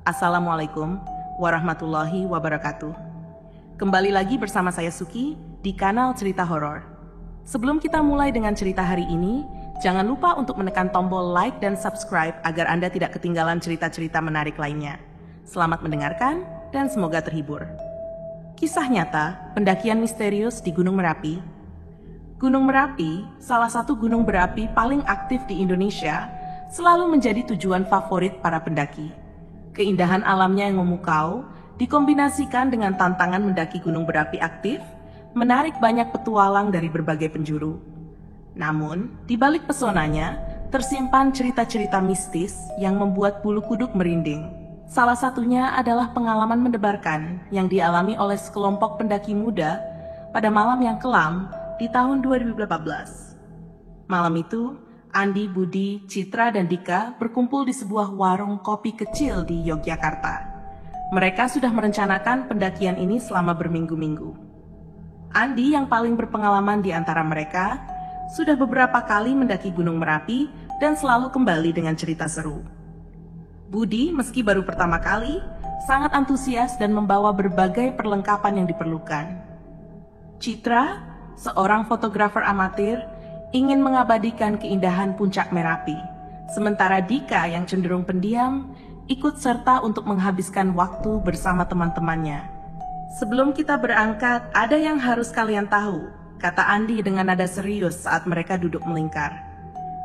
Assalamualaikum warahmatullahi wabarakatuh. Kembali lagi bersama saya Suki di kanal Cerita Horor. Sebelum kita mulai dengan cerita hari ini, jangan lupa untuk menekan tombol like dan subscribe agar Anda tidak ketinggalan cerita-cerita menarik lainnya. Selamat mendengarkan dan semoga terhibur. Kisah nyata pendakian misterius di Gunung Merapi. Gunung Merapi, salah satu gunung berapi paling aktif di Indonesia, selalu menjadi tujuan favorit para pendaki. Keindahan alamnya yang memukau, dikombinasikan dengan tantangan mendaki gunung berapi aktif, menarik banyak petualang dari berbagai penjuru. Namun, di balik pesonanya, tersimpan cerita-cerita mistis yang membuat bulu kuduk merinding. Salah satunya adalah pengalaman mendebarkan yang dialami oleh sekelompok pendaki muda pada malam yang kelam di tahun 2018. Malam itu, Andi, Budi, Citra, dan Dika berkumpul di sebuah warung kopi kecil di Yogyakarta. Mereka sudah merencanakan pendakian ini selama berminggu-minggu. Andi yang paling berpengalaman di antara mereka, sudah beberapa kali mendaki Gunung Merapi dan selalu kembali dengan cerita seru. Budi, meski baru pertama kali, sangat antusias dan membawa berbagai perlengkapan yang diperlukan. Citra, seorang fotografer amatir, ingin mengabadikan keindahan puncak Merapi, sementara Dika yang cenderung pendiam, ikut serta untuk menghabiskan waktu bersama teman-temannya. Sebelum kita berangkat, ada yang harus kalian tahu, kata Andi dengan nada serius saat mereka duduk melingkar.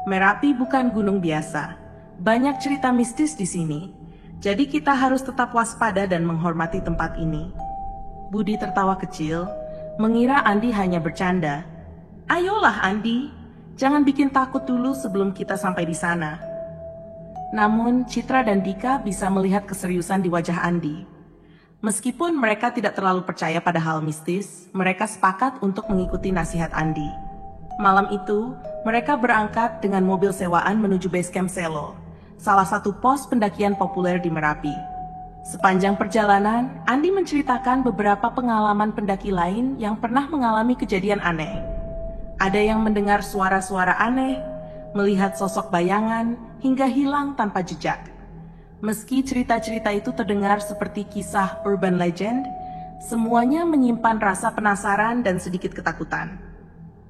Merapi bukan gunung biasa. Banyak cerita mistis di sini, jadi kita harus tetap waspada dan menghormati tempat ini. Budi tertawa kecil, mengira Andi hanya bercanda. Ayolah Andi, jangan bikin takut dulu sebelum kita sampai di sana. Namun Citra dan Dika bisa melihat keseriusan di wajah Andi. Meskipun mereka tidak terlalu percaya pada hal mistis, mereka sepakat untuk mengikuti nasihat Andi. Malam itu, mereka berangkat dengan mobil sewaan menuju base camp Selo, salah satu pos pendakian populer di Merapi. Sepanjang perjalanan, Andi menceritakan beberapa pengalaman pendaki lain yang pernah mengalami kejadian aneh. Ada yang mendengar suara-suara aneh, melihat sosok bayangan, hingga hilang tanpa jejak. Meski cerita-cerita itu terdengar seperti kisah urban legend, semuanya menyimpan rasa penasaran dan sedikit ketakutan.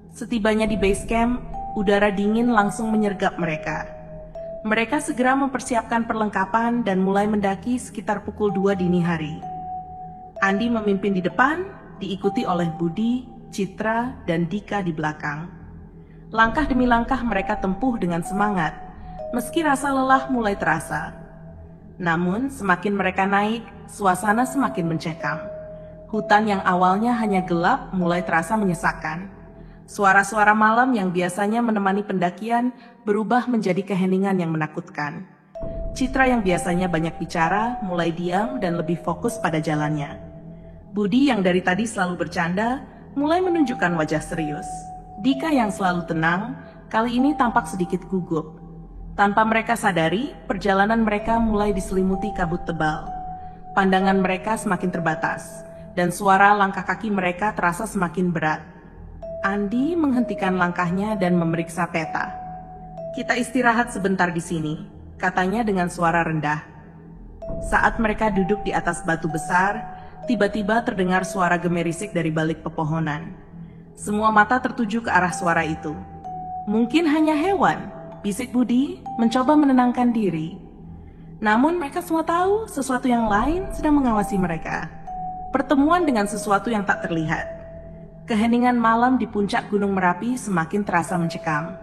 Setibanya di base camp, udara dingin langsung menyergap mereka. Mereka segera mempersiapkan perlengkapan dan mulai mendaki sekitar pukul 2 dini hari. Andi memimpin di depan, diikuti oleh Budi, Citra, dan Dika di belakang. Langkah demi langkah mereka tempuh dengan semangat, meski rasa lelah mulai terasa. Namun, semakin mereka naik, suasana semakin mencekam. Hutan yang awalnya hanya gelap mulai terasa menyesakkan. Suara-suara malam yang biasanya menemani pendakian berubah menjadi keheningan yang menakutkan. Citra yang biasanya banyak bicara mulai diam dan lebih fokus pada jalannya. Budi yang dari tadi selalu bercanda mulai menunjukkan wajah serius. Dika yang selalu tenang kali ini tampak sedikit gugup. Tanpa mereka sadari, perjalanan mereka mulai diselimuti kabut tebal. Pandangan mereka semakin terbatas, dan suara langkah kaki mereka terasa semakin berat. Andi menghentikan langkahnya dan memeriksa peta. Kita istirahat sebentar di sini, katanya dengan suara rendah. Saat mereka duduk di atas batu besar, tiba-tiba terdengar suara gemerisik dari balik pepohonan. Semua mata tertuju ke arah suara itu. Mungkin hanya hewan, bisik Budi, mencoba menenangkan diri. Namun mereka semua tahu sesuatu yang lain sedang mengawasi mereka. Pertemuan dengan sesuatu yang tak terlihat. Keheningan malam di puncak Gunung Merapi semakin terasa mencekam.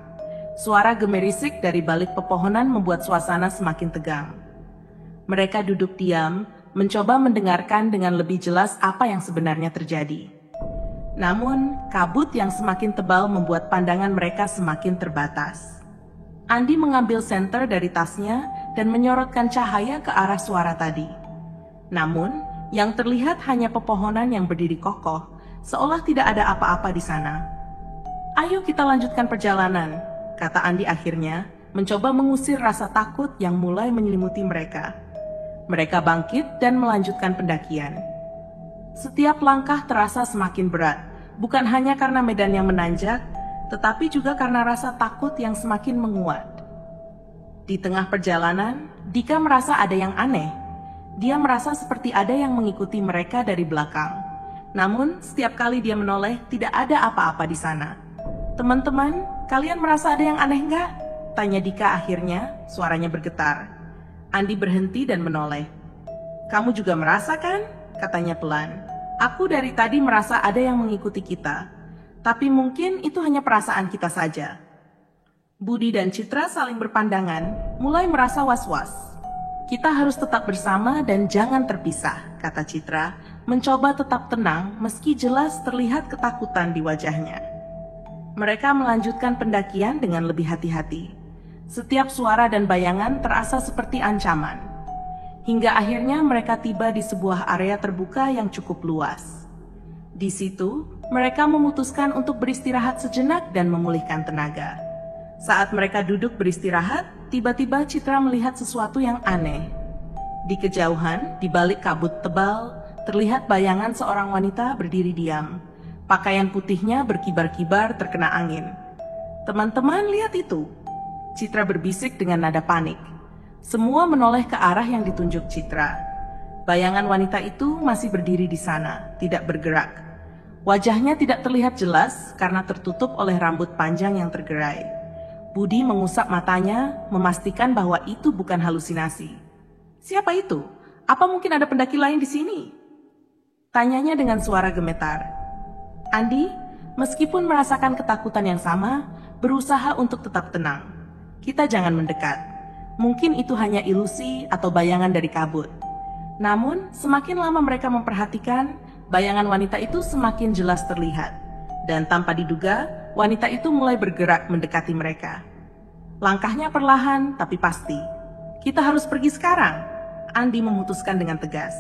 Suara gemerisik dari balik pepohonan membuat suasana semakin tegang. Mereka duduk diam, mencoba mendengarkan dengan lebih jelas apa yang sebenarnya terjadi. Namun, kabut yang semakin tebal membuat pandangan mereka semakin terbatas. Andi mengambil senter dari tasnya dan menyorotkan cahaya ke arah suara tadi. Namun, yang terlihat hanya pepohonan yang berdiri kokoh, seolah tidak ada apa-apa di sana. Ayo kita lanjutkan perjalanan, kata Andi akhirnya, mencoba mengusir rasa takut yang mulai menyelimuti mereka. Mereka bangkit dan melanjutkan pendakian. Setiap langkah terasa semakin berat, bukan hanya karena medan yang menanjak, tetapi juga karena rasa takut yang semakin menguat. Di tengah perjalanan, Dika merasa ada yang aneh. Dia merasa seperti ada yang mengikuti mereka dari belakang. Namun, setiap kali dia menoleh, tidak ada apa-apa di sana. "Teman-teman, kalian merasa ada yang aneh nggak?" tanya Dika akhirnya, suaranya bergetar. Andi berhenti dan menoleh. "Kamu juga merasa kan?" katanya pelan. "Aku dari tadi merasa ada yang mengikuti kita. Tapi mungkin itu hanya perasaan kita saja." Budi dan Citra saling berpandangan, mulai merasa was-was. "Kita harus tetap bersama dan jangan terpisah," kata Citra, mencoba tetap tenang meski jelas terlihat ketakutan di wajahnya. Mereka melanjutkan pendakian dengan lebih hati-hati. Setiap suara dan bayangan terasa seperti ancaman. Hingga akhirnya mereka tiba di sebuah area terbuka yang cukup luas. Di situ, mereka memutuskan untuk beristirahat sejenak dan memulihkan tenaga. Saat mereka duduk beristirahat, tiba-tiba Citra melihat sesuatu yang aneh. Di kejauhan, di balik kabut tebal, terlihat bayangan seorang wanita berdiri diam. Pakaian putihnya berkibar-kibar terkena angin. "Teman-teman, lihat itu!" Citra berbisik dengan nada panik. Semua menoleh ke arah yang ditunjuk Citra. Bayangan wanita itu masih berdiri di sana, tidak bergerak. Wajahnya tidak terlihat jelas karena tertutup oleh rambut panjang yang tergerai. Budi mengusap matanya, memastikan bahwa itu bukan halusinasi. "Siapa itu? Apa mungkin ada pendaki lain di sini?" tanyanya dengan suara gemetar. Andi, meskipun merasakan ketakutan yang sama, berusaha untuk tetap tenang. "Kita jangan mendekat. Mungkin itu hanya ilusi atau bayangan dari kabut." Namun, semakin lama mereka memperhatikan, bayangan wanita itu semakin jelas terlihat. Dan tanpa diduga, wanita itu mulai bergerak mendekati mereka. Langkahnya perlahan tapi pasti. "Kita harus pergi sekarang," Andi memutuskan dengan tegas.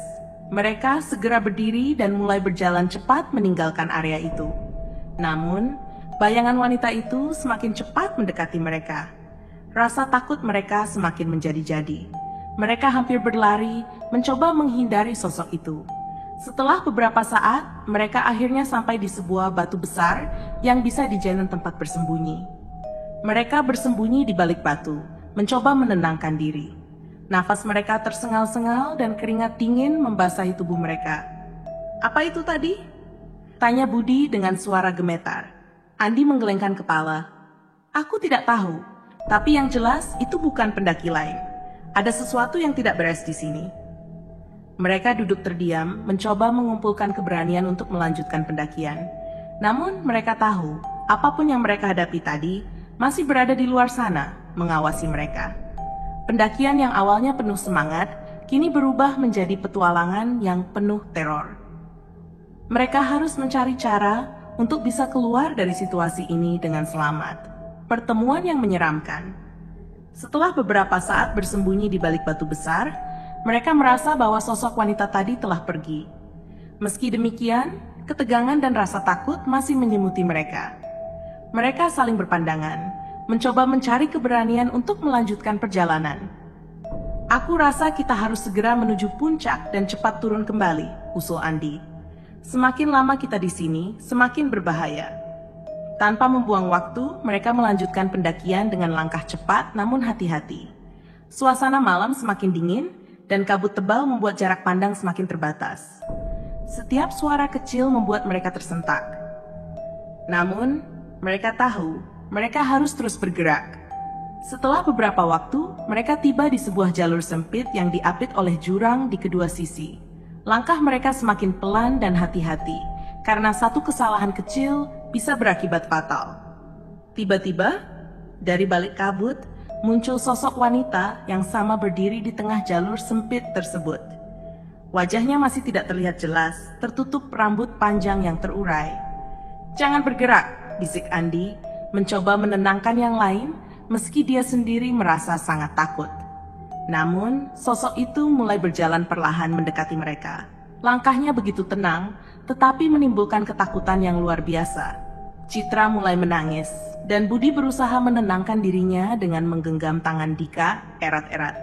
Mereka segera berdiri dan mulai berjalan cepat meninggalkan area itu. Namun, bayangan wanita itu semakin cepat mendekati mereka. Rasa takut mereka semakin menjadi-jadi. Mereka hampir berlari, mencoba menghindari sosok itu. Setelah beberapa saat, mereka akhirnya sampai di sebuah batu besar yang bisa dijadikan tempat bersembunyi. Mereka bersembunyi di balik batu, mencoba menenangkan diri. Nafas mereka tersengal-sengal dan keringat dingin membasahi tubuh mereka. "Apa itu tadi?" tanya Budi dengan suara gemetar. Andi menggelengkan kepala. "Aku tidak tahu. Tapi yang jelas itu bukan pendaki lain. Ada sesuatu yang tidak beres di sini." Mereka duduk terdiam, mencoba mengumpulkan keberanian untuk melanjutkan pendakian. Namun mereka tahu, apapun yang mereka hadapi tadi, masih berada di luar sana, mengawasi mereka. Pendakian yang awalnya penuh semangat, kini berubah menjadi petualangan yang penuh teror. Mereka harus mencari cara untuk bisa keluar dari situasi ini dengan selamat. Pertemuan yang menyeramkan. Setelah beberapa saat bersembunyi di balik batu besar, mereka merasa bahwa sosok wanita tadi telah pergi. Meski demikian, ketegangan dan rasa takut masih menyemuti mereka. Mereka saling berpandangan, mencoba mencari keberanian untuk melanjutkan perjalanan. "Aku rasa kita harus segera menuju puncak dan cepat turun kembali," usul Andi. "Semakin lama kita di sini, semakin berbahaya." Tanpa membuang waktu, mereka melanjutkan pendakian dengan langkah cepat namun hati-hati. Suasana malam semakin dingin, dan kabut tebal membuat jarak pandang semakin terbatas. Setiap suara kecil membuat mereka tersentak. Namun, mereka tahu, mereka harus terus bergerak. Setelah beberapa waktu, mereka tiba di sebuah jalur sempit yang diapit oleh jurang di kedua sisi. Langkah mereka semakin pelan dan hati-hati, karena satu kesalahan kecil bisa berakibat fatal. Tiba-tiba, dari balik kabut, muncul sosok wanita yang sama berdiri di tengah jalur sempit tersebut. Wajahnya masih tidak terlihat jelas, tertutup rambut panjang yang terurai. "Jangan bergerak," bisik Andi, mencoba menenangkan yang lain, meski dia sendiri merasa sangat takut. Namun, sosok itu mulai berjalan perlahan mendekati mereka. Langkahnya begitu tenang, tetapi menimbulkan ketakutan yang luar biasa. Citra mulai menangis, dan Budi berusaha menenangkan dirinya dengan menggenggam tangan Dika erat-erat.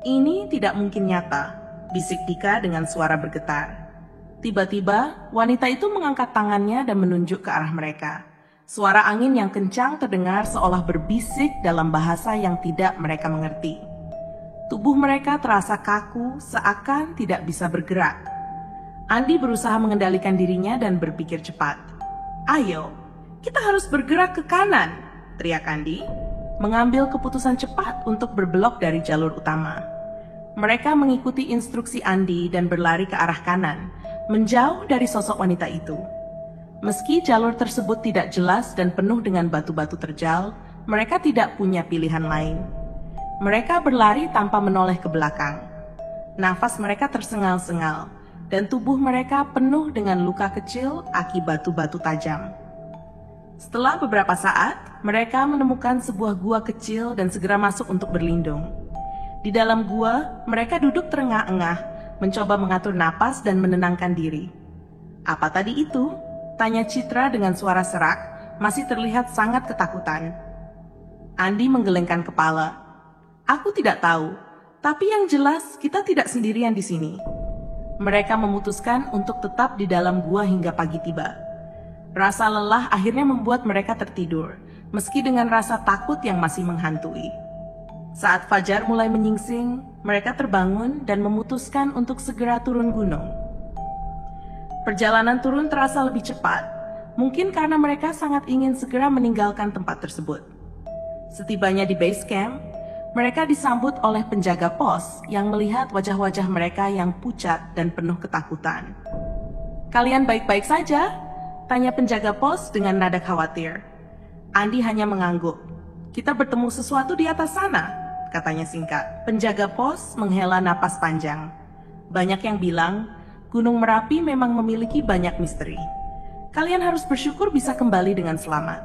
"Ini tidak mungkin nyata," bisik Dika dengan suara bergetar. Tiba-tiba, wanita itu mengangkat tangannya dan menunjuk ke arah mereka. Suara angin yang kencang terdengar seolah berbisik dalam bahasa yang tidak mereka mengerti. Tubuh mereka terasa kaku, seakan tidak bisa bergerak. Andi berusaha mengendalikan dirinya dan berpikir cepat. "Ayo, kita harus bergerak ke kanan," teriak Andi, mengambil keputusan cepat untuk berbelok dari jalur utama. Mereka mengikuti instruksi Andi dan berlari ke arah kanan, menjauh dari sosok wanita itu. Meski jalur tersebut tidak jelas dan penuh dengan batu-batu terjal, mereka tidak punya pilihan lain. Mereka berlari tanpa menoleh ke belakang. Nafas mereka tersengal-sengal, dan tubuh mereka penuh dengan luka kecil akibat batu tajam. Setelah beberapa saat, mereka menemukan sebuah gua kecil dan segera masuk untuk berlindung. Di dalam gua, mereka duduk terengah-engah, mencoba mengatur napas dan menenangkan diri. "Apa tadi itu?" tanya Citra dengan suara serak, masih terlihat sangat ketakutan. Andi menggelengkan kepala. "Aku tidak tahu, tapi yang jelas kita tidak sendirian di sini." Mereka memutuskan untuk tetap di dalam gua hingga pagi tiba. Rasa lelah akhirnya membuat mereka tertidur, meski dengan rasa takut yang masih menghantui. Saat fajar mulai menyingsing, mereka terbangun dan memutuskan untuk segera turun gunung. Perjalanan turun terasa lebih cepat, mungkin karena mereka sangat ingin segera meninggalkan tempat tersebut. Setibanya di base camp, mereka disambut oleh penjaga pos yang melihat wajah-wajah mereka yang pucat dan penuh ketakutan. "Kalian baik-baik saja?" tanya penjaga pos dengan nada khawatir. Andi hanya mengangguk. "Kita bertemu sesuatu di atas sana," katanya singkat. Penjaga pos menghela napas panjang. "Banyak yang bilang, Gunung Merapi memang memiliki banyak misteri. Kalian harus bersyukur bisa kembali dengan selamat."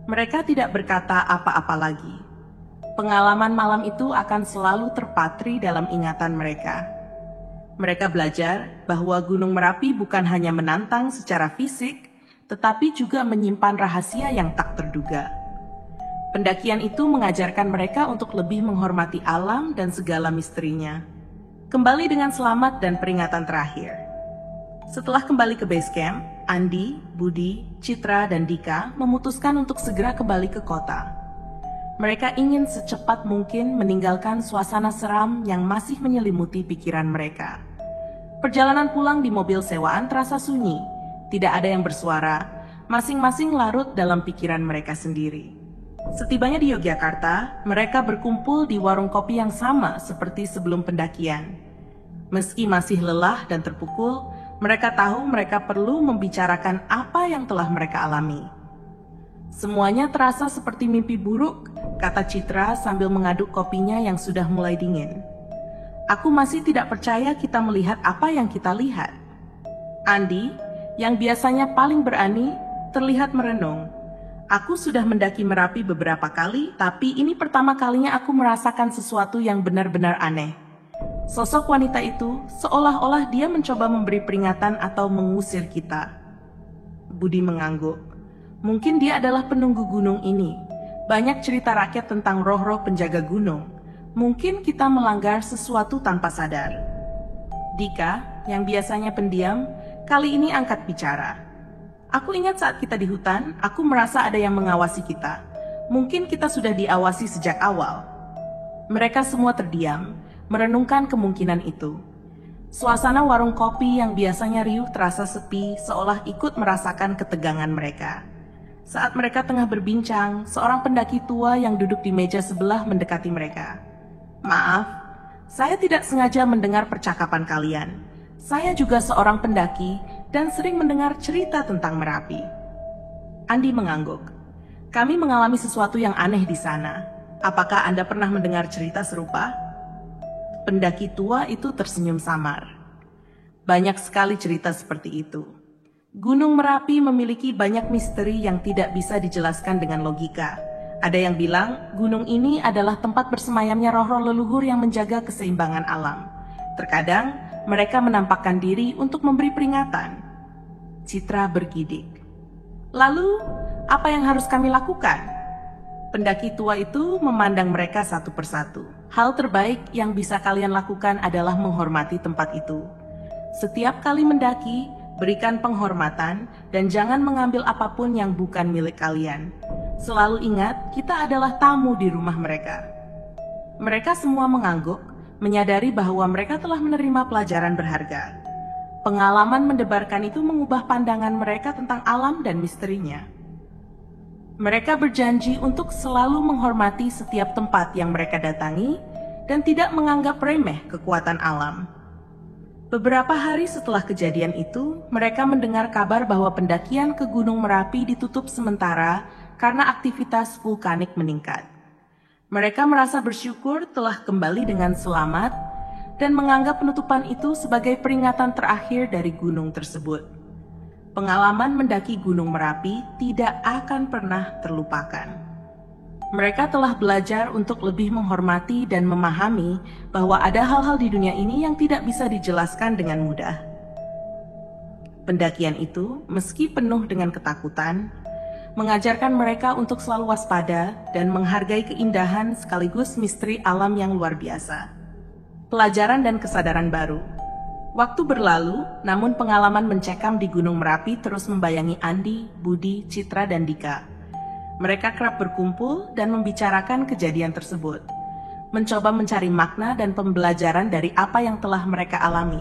Mereka tidak berkata apa-apa lagi. Pengalaman malam itu akan selalu terpatri dalam ingatan mereka. Mereka belajar bahwa Gunung Merapi bukan hanya menantang secara fisik, tetapi juga menyimpan rahasia yang tak terduga. Pendakian itu mengajarkan mereka untuk lebih menghormati alam dan segala misterinya. Kembali dengan selamat dan peringatan terakhir. Setelah kembali ke base camp, Andi, Budi, Citra, dan Dika memutuskan untuk segera kembali ke kota. Mereka ingin secepat mungkin meninggalkan suasana seram yang masih menyelimuti pikiran mereka. Perjalanan pulang di mobil sewaan terasa sunyi, tidak ada yang bersuara, masing-masing larut dalam pikiran mereka sendiri. Setibanya di Yogyakarta, mereka berkumpul di warung kopi yang sama seperti sebelum pendakian. Meski masih lelah dan terpukul, mereka tahu mereka perlu membicarakan apa yang telah mereka alami. "Semuanya terasa seperti mimpi buruk," kata Citra sambil mengaduk kopinya yang sudah mulai dingin. "Aku masih tidak percaya kita melihat apa yang kita lihat." Andi, yang biasanya paling berani, terlihat merenung. "Aku sudah mendaki Merapi beberapa kali, tapi ini pertama kalinya aku merasakan sesuatu yang benar-benar aneh." Sosok wanita itu seolah-olah dia mencoba memberi peringatan atau mengusir kita. Budi mengangguk. "Mungkin dia adalah penunggu gunung ini. Banyak cerita rakyat tentang roh-roh penjaga gunung. Mungkin kita melanggar sesuatu tanpa sadar." Dika, yang biasanya pendiam, kali ini angkat bicara. "Aku ingat saat kita di hutan, aku merasa ada yang mengawasi kita. Mungkin kita sudah diawasi sejak awal." Mereka semua terdiam, merenungkan kemungkinan itu. Suasana warung kopi yang biasanya riuh terasa sepi, seolah ikut merasakan ketegangan mereka. Saat mereka tengah berbincang, seorang pendaki tua yang duduk di meja sebelah mendekati mereka. "Maaf, saya tidak sengaja mendengar percakapan kalian. Saya juga seorang pendaki dan sering mendengar cerita tentang Merapi." Andi mengangguk. "Kami mengalami sesuatu yang aneh di sana. Apakah Anda pernah mendengar cerita serupa?" Pendaki tua itu tersenyum samar. "Banyak sekali cerita seperti itu. Gunung Merapi memiliki banyak misteri yang tidak bisa dijelaskan dengan logika. Ada yang bilang gunung ini adalah tempat bersemayamnya roh-roh leluhur yang menjaga keseimbangan alam. Terkadang mereka menampakkan diri untuk memberi peringatan." Citra bergidik. "Lalu, apa yang harus kami lakukan?" Pendaki tua itu memandang mereka satu persatu. "Hal terbaik yang bisa kalian lakukan adalah menghormati tempat itu. Setiap kali mendaki, berikan penghormatan dan jangan mengambil apapun yang bukan milik kalian. Selalu ingat, kita adalah tamu di rumah mereka. Mereka semua mengangguk, menyadari bahwa mereka telah menerima pelajaran berharga. Pengalaman mendebarkan itu mengubah pandangan mereka tentang alam dan misterinya. Mereka berjanji untuk selalu menghormati setiap tempat yang mereka datangi dan tidak menganggap remeh kekuatan alam. Beberapa hari setelah kejadian itu, mereka mendengar kabar bahwa pendakian ke Gunung Merapi ditutup sementara karena aktivitas vulkanik meningkat. Mereka merasa bersyukur telah kembali dengan selamat dan menganggap penutupan itu sebagai peringatan terakhir dari gunung tersebut. Pengalaman mendaki Gunung Merapi tidak akan pernah terlupakan. Mereka telah belajar untuk lebih menghormati dan memahami bahwa ada hal-hal di dunia ini yang tidak bisa dijelaskan dengan mudah. Pendakian itu, meski penuh dengan ketakutan, mengajarkan mereka untuk selalu waspada dan menghargai keindahan sekaligus misteri alam yang luar biasa. Pelajaran dan kesadaran baru. Waktu berlalu, namun pengalaman mencekam di Gunung Merapi terus membayangi Andi, Budi, Citra, dan Dika. Mereka kerap berkumpul dan membicarakan kejadian tersebut, mencoba mencari makna dan pembelajaran dari apa yang telah mereka alami.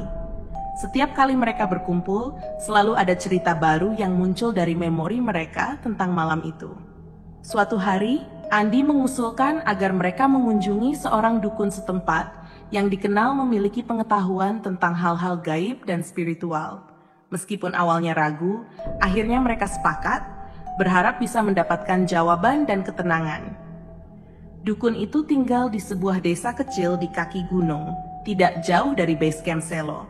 Setiap kali mereka berkumpul, selalu ada cerita baru yang muncul dari memori mereka tentang malam itu. Suatu hari, Andi mengusulkan agar mereka mengunjungi seorang dukun setempat yang dikenal memiliki pengetahuan tentang hal-hal gaib dan spiritual. Meskipun awalnya ragu, akhirnya mereka sepakat, berharap bisa mendapatkan jawaban dan ketenangan. Dukun itu tinggal di sebuah desa kecil di kaki gunung, tidak jauh dari base camp Selo.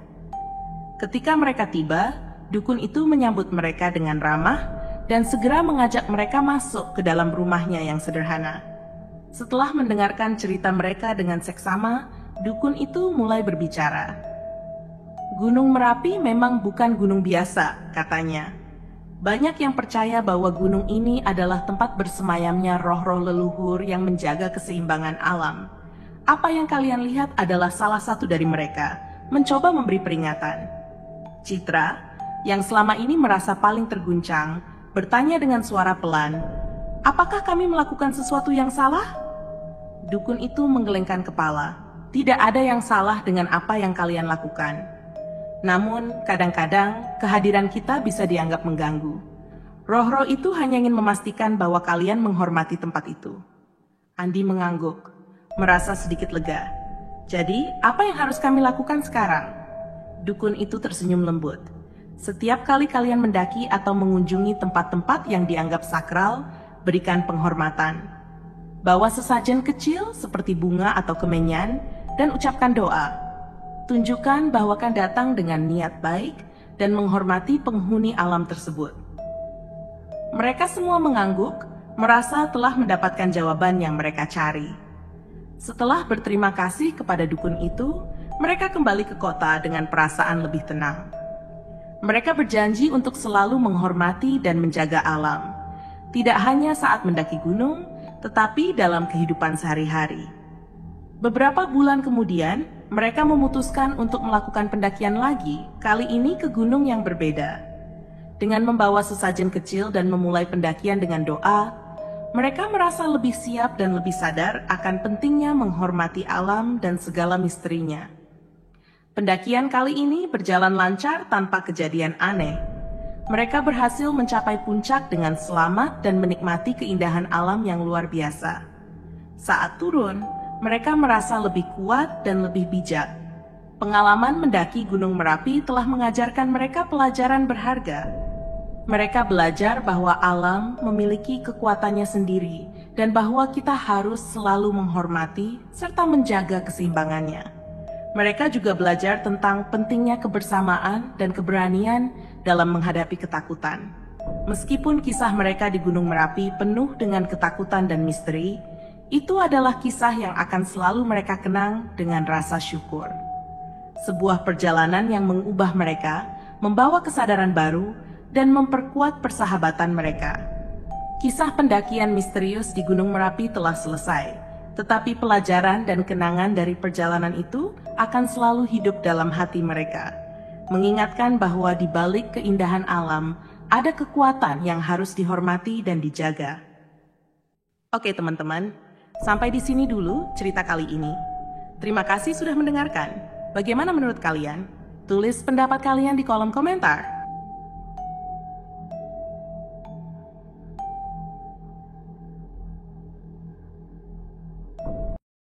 Ketika mereka tiba, dukun itu menyambut mereka dengan ramah dan segera mengajak mereka masuk ke dalam rumahnya yang sederhana. Setelah mendengarkan cerita mereka dengan seksama, dukun itu mulai berbicara. Gunung Merapi memang bukan gunung biasa, katanya. Banyak yang percaya bahwa gunung ini adalah tempat bersemayamnya roh-roh leluhur yang menjaga keseimbangan alam. Apa yang kalian lihat adalah salah satu dari mereka, mencoba memberi peringatan. Citra, yang selama ini merasa paling terguncang, bertanya dengan suara pelan, "Apakah kami melakukan sesuatu yang salah?" Dukun itu menggelengkan kepala. Tidak ada yang salah dengan apa yang kalian lakukan. Namun, kadang-kadang kehadiran kita bisa dianggap mengganggu. Roh-roh itu hanya ingin memastikan bahwa kalian menghormati tempat itu. Andi mengangguk, merasa sedikit lega. Jadi, apa yang harus kami lakukan sekarang? Dukun itu tersenyum lembut. Setiap kali kalian mendaki atau mengunjungi tempat-tempat yang dianggap sakral, berikan penghormatan. Bawa sesajen kecil seperti bunga atau kemenyan, dan ucapkan doa. Tunjukkan bahwa akan datang dengan niat baik dan menghormati penghuni alam tersebut. Mereka semua mengangguk, merasa telah mendapatkan jawaban yang mereka cari. Setelah berterima kasih kepada dukun itu, mereka kembali ke kota dengan perasaan lebih tenang. Mereka berjanji untuk selalu menghormati dan menjaga alam, tidak hanya saat mendaki gunung, tetapi dalam kehidupan sehari-hari. Beberapa bulan kemudian, mereka memutuskan untuk melakukan pendakian lagi, kali ini ke gunung yang berbeda. Dengan membawa sesajen kecil dan memulai pendakian dengan doa, mereka merasa lebih siap dan lebih sadar akan pentingnya menghormati alam dan segala misterinya. Pendakian kali ini berjalan lancar tanpa kejadian aneh. Mereka berhasil mencapai puncak dengan selamat dan menikmati keindahan alam yang luar biasa. Saat turun, mereka merasa lebih kuat dan lebih bijak. Pengalaman mendaki Gunung Merapi telah mengajarkan mereka pelajaran berharga. Mereka belajar bahwa alam memiliki kekuatannya sendiri dan bahwa kita harus selalu menghormati serta menjaga keseimbangannya. Mereka juga belajar tentang pentingnya kebersamaan dan keberanian dalam menghadapi ketakutan. Meskipun kisah mereka di Gunung Merapi penuh dengan ketakutan dan misteri, itu adalah kisah yang akan selalu mereka kenang dengan rasa syukur. Sebuah perjalanan yang mengubah mereka, membawa kesadaran baru, dan memperkuat persahabatan mereka. Kisah pendakian misterius di Gunung Merapi telah selesai, tetapi pelajaran dan kenangan dari perjalanan itu akan selalu hidup dalam hati mereka. mengingatkan bahwa di balik keindahan alam ada kekuatan yang harus dihormati dan dijaga. Oke teman-teman, sampai di sini dulu cerita kali ini. Terima kasih sudah mendengarkan. Bagaimana menurut kalian? Tulis pendapat kalian di kolom komentar.